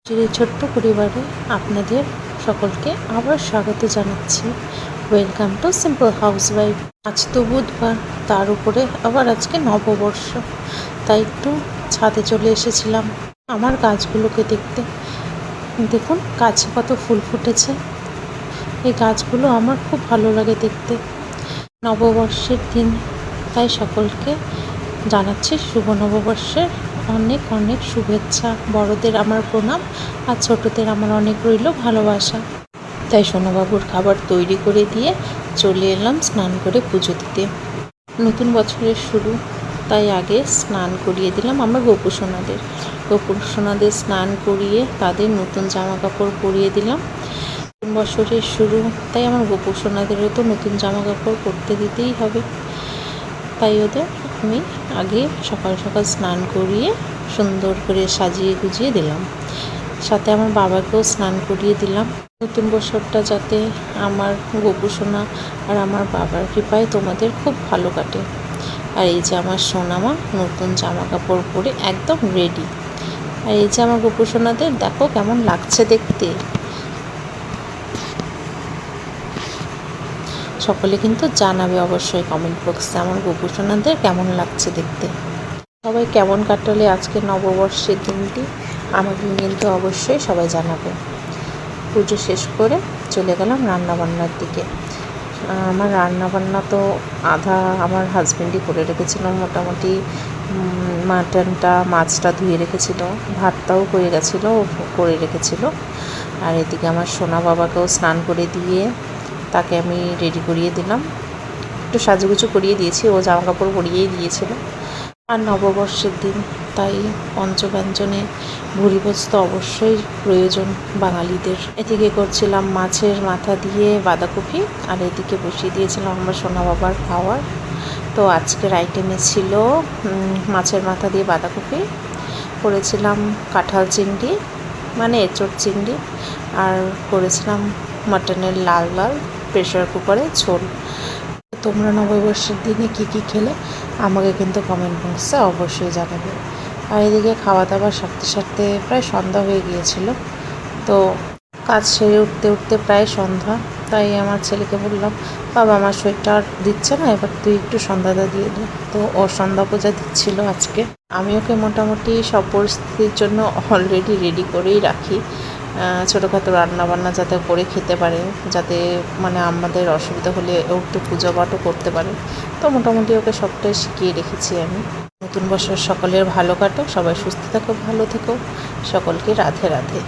এই ছোট্ট পরিবারে আপনাদের সকলকে আবার স্বাগত জানাচ্ছি। Welcome to simple housewife. আজ তো বুধবার, তার উপরে আবার আজকে নববর্ষ, তাই একটু ছাদে চলে এসেছিলাম আমার গাছগুলোকে দেখতে। দেখুন গাছে কত ফুল ফুটেছে। এই গাছগুলো আমার খুব ভালো লাগে দেখতে। নববর্ষের দিন, তাই সকলকে জানাচ্ছি শুভ নববর্ষের অনেক অনেক শুভেচ্ছা। বড়দের আমার প্রণাম, আর ছোটদের আমার অনেক রইল ভালোবাসা। তাই সোনাবাবুর খাবার তৈরি করে দিয়ে চলে এলাম স্নান করে পুজো দিতে। নতুন বছরের শুরু, তাই আগে স্নান করিয়ে দিলাম আমার গোপুসোনাদের স্নান করিয়ে তাদের নতুন জামা কাপড় পরিয়ে দিলাম। নতুন বছরের শুরু, তাই আমার গোপুসোনাদেরও তো নতুন জামা কাপড় পরতে দিতেই হবে। তাই ওদের আমি আগে সকাল সকাল স্নান করিয়ে সুন্দর করে সাজিয়ে গুজিয়ে দিলাম। সাথে আমার বাবাকেও স্নান করিয়ে দিলাম। নতুন বছরটা যাতে আমার গোপুসোনা আর আমার বাবার কৃপায় তোমাদের খুব ভালো কাটে। আর এই যে আমার সোনামা নতুন জামা কাপড় পরে একদম রেডি। আর এই যে আমার গোপুসোনাদের দেখো কেমন লাগছে দেখতে। সকলে কিন্তু জানাবে অবশ্যই কমেন্ট বক্সে আমার গোপুসোনাদের কেমন লাগছে দেখতে। সবাই কেমন কাটালে আজকে নববর্ষের দিনটি আমাকে কিন্তু অবশ্যই সবাই জানাবে। পুজো শেষ করে চলে গেলাম রান্নাবান্নার দিকে। আমার রান্নাবান্না তো আধা আমার হাজব্যান্ডই করে রেখেছিল। মোটামুটি মাছটা ধুয়ে রেখেছিল, ভাতটাও হয়ে গেছিলো, করে রেখেছিল। আর এদিকে আমার সোনা বাবাকেও স্নান করে দিয়ে তাকে আমি রেডি করিয়ে দিলাম, একটু সাজুগুজু করিয়ে দিয়েছি, ও জামা কাপড় পরিয়েই দিয়েছিল। আর নববর্ষের দিন, তাই পঞ্চব্যঞ্জনে ভুরিভোজ তো অবশ্যই প্রয়োজন বাঙালিদের। এদিকে করছিলাম মাছের মাথা দিয়ে বাঁধাকপি, আর এদিকে বসিয়ে দিয়েছিলাম আমার সোনা বাবার খাওয়ার। তো আজকের আইটেমে ছিল মাছের মাথা দিয়ে বাঁধাকপি, করেছিলাম কাঁঠাল চিংড়ি মানে এঁচোড় চিংড়ি, আর করেছিলাম মাটনের লাল লাল প্রেশার কুকারে ঝোল। তোমরা নববর্ষের দিনে কী কী খেলে আমাকে কিন্তু কমেন্ট বক্সে অবশ্যই জানাবে। আর এদিকে খাওয়া দাওয়ার সারতে সারতে প্রায় সন্ধ্যা হয়ে গিয়েছিল। তো কাজ সেরে উঠতে উঠতে প্রায় সন্ধ্যা, তাই আমার ছেলেকে বললাম, বাবা আমার শরীরটা আর দিচ্ছে না, এবার তুই একটু সন্ধ্যাটা দিয়ে দে। তো ও সন্ধ্যা পূজা দিচ্ছিল আজকে। আমি ওকে মোটামুটি সব পরিস্থিতির জন্য অলরেডি রেডি করেই রাখি, ছোটোখাটো রান্নাবান্না যাতে করে খেতে পারে, যাতে মানে আমাদের অসুবিধা হলে ও একটু পুজো পাঠও করতে পারে। তো মোটামুটি ওকে সবটাই শিখিয়ে রেখেছি আমি। নতুন বছর সকলের ভালো কাটুক, সবাই সুস্থ থাকো, ভালো থেকো, সকলকে রাধে রাধে।